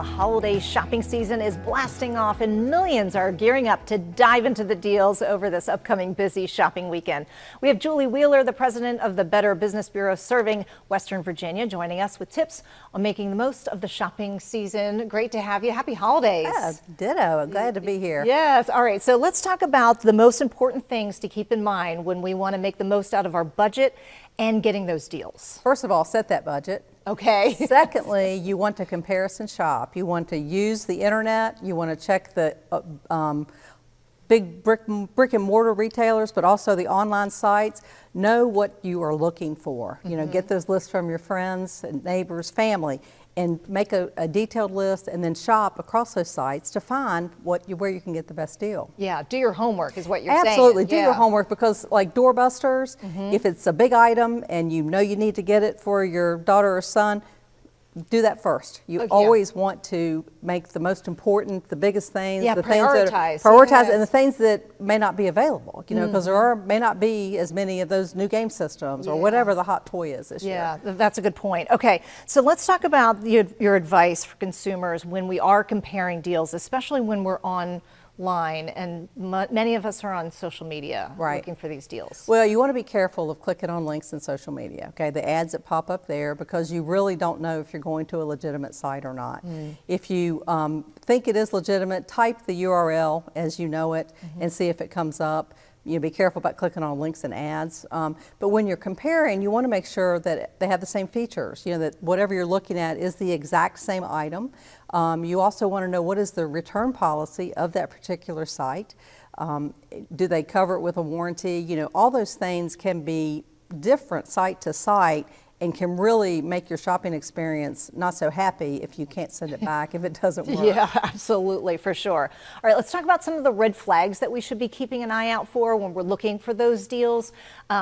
The holiday shopping season is blasting off and millions are gearing up to dive into the deals over this upcoming busy shopping weekend. We have Julie Wheeler, the president of the Better Business Bureau serving Western Virginia, joining us with tips on making the most of the shopping season. Great to have you. Happy holidays. Yeah, ditto. I'm glad to be here. Yes. All right. So let's talk about the most important things to keep in mind when we want to make the most out of our budget and getting those deals. First of all, set that budget. Okay. Secondly, you want to comparison shop. You want to use the internet. You want to check the big brick and mortar retailers, but also the online sites. Know what you are looking for. You know, get those lists from your friends and neighbors, family, and make a detailed list, and then shop across those sites to find where you can get the best deal. Yeah, do your homework is what you're saying. Absolutely, do your homework, because like doorbusters, if it's a big item and you know you need to get it for your daughter or son, do that first. You always want to make the most important, the biggest things, the things that are prioritized, and the things that may not be available, you know, because may not be as many of those new game systems or whatever the hot toy is this year. Yeah, that's a good point. Okay, so let's talk about your advice for consumers when we are comparing deals, especially when we're online and many of us are on social media looking for these deals. Well, you want to be careful of clicking on links in social media, okay, the ads that pop up there, because you really don't know if you're going to a legitimate site or not. If you think it is legitimate, type the URL as you know it and see if it comes up. You know, be careful about clicking on links and ads. But when you're comparing, you want to make sure that they have the same features, you know, that whatever you're looking at is the exact same item. You also want to know what is the return policy of that particular site. Do they cover it with a warranty? You know, all those things can be different site to site and can really make your shopping experience not so happy if you can't send it back if it doesn't work. Yeah, absolutely, for sure. All right, let's talk about some of the red flags that we should be keeping an eye out for when we're looking for those deals,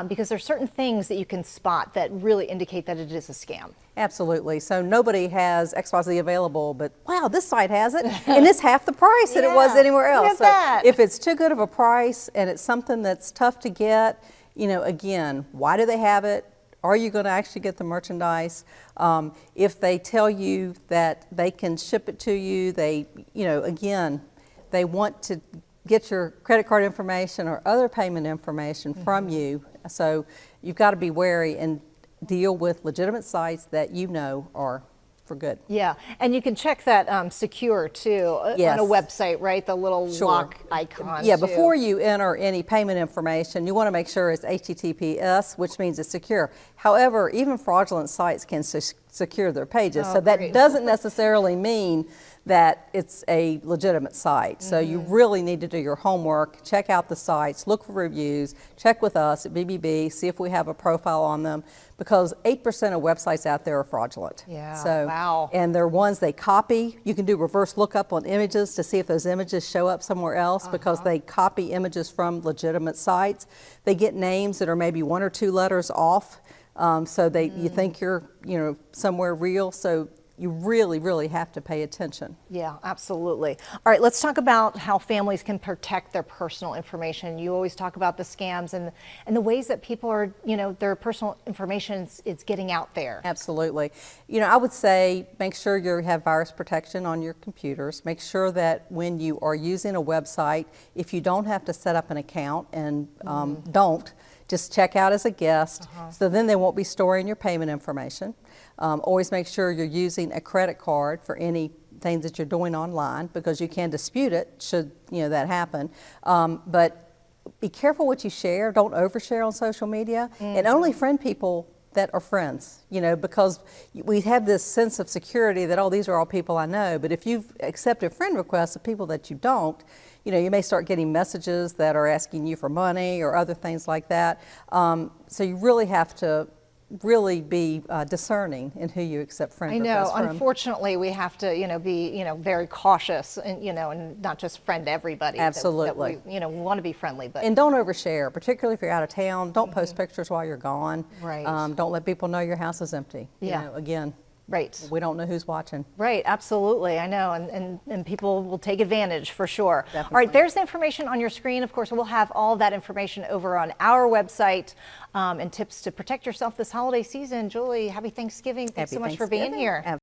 because there's certain things that you can spot that really indicate that it is a scam. Absolutely. So nobody has XYZ available, but wow, this site has it, and it's half the price that it was anywhere else. Look at that. If it's too good of a price and it's something that's tough to get, you know, again, why do they have it? Are you going to actually get the merchandise? If they tell you that they can ship it to you, you know, again, they want to get your credit card information or other payment information from you. So you've got to be wary and deal with legitimate sites that you know are for good. Yeah, and you can check that secure too on a website, right? The little lock icon. Yeah, before you enter any payment information, you want to make sure it's HTTPS, which means it's secure. However, even fraudulent sites can secure their pages, so that doesn't necessarily mean that it's a legitimate site. So you really need to do your homework, check out the sites, look for reviews, check with us at BBB, see if we have a profile on them, because 8% of websites out there are fraudulent. Yeah, so, wow. And they're ones they copy. You can do reverse lookup on images to see if those images show up somewhere else, because they copy images from legitimate sites. They get names that are maybe 1 or 2 letters off, so you think you're, you know, somewhere real. So you really, really have to pay attention. Yeah, absolutely. All right, let's talk about how families can protect their personal information. You always talk about the scams and the ways that people are, you know, their personal information is getting out there. Absolutely. You know, I would say make sure you have virus protection on your computers. Make sure that when you are using a website, if you don't have to set up an account, and just check out as a guest, so then they won't be storing your payment information. Always make sure you're using a credit card for any things that you're doing online, because you can dispute it should, you know, that happen. But be careful what you share. Don't overshare on social media, and only friend people that are friends, you know, because we have this sense of security that, oh, these are all people I know. But if you've accepted friend requests of people that you don't, you know, you may start getting messages that are asking you for money or other things like that. So you really have to be discerning in who you accept friend requests from. Unfortunately, we have to, you know, be, you know, very cautious, and, you know, and not just friend everybody. Absolutely. That we, you know, we want to be friendly, but. And don't overshare, particularly if you're out of town. Don't post pictures while you're gone. Right. Don't let people know your house is empty. Yeah. You know, again. Right. We don't know who's watching. Right, absolutely, I know, and people will take advantage for sure. Definitely. All right, there's the information on your screen. Of course, we'll have all that information over on our website, and tips to protect yourself this holiday season. Julie, happy Thanksgiving. Thanks so much for being here.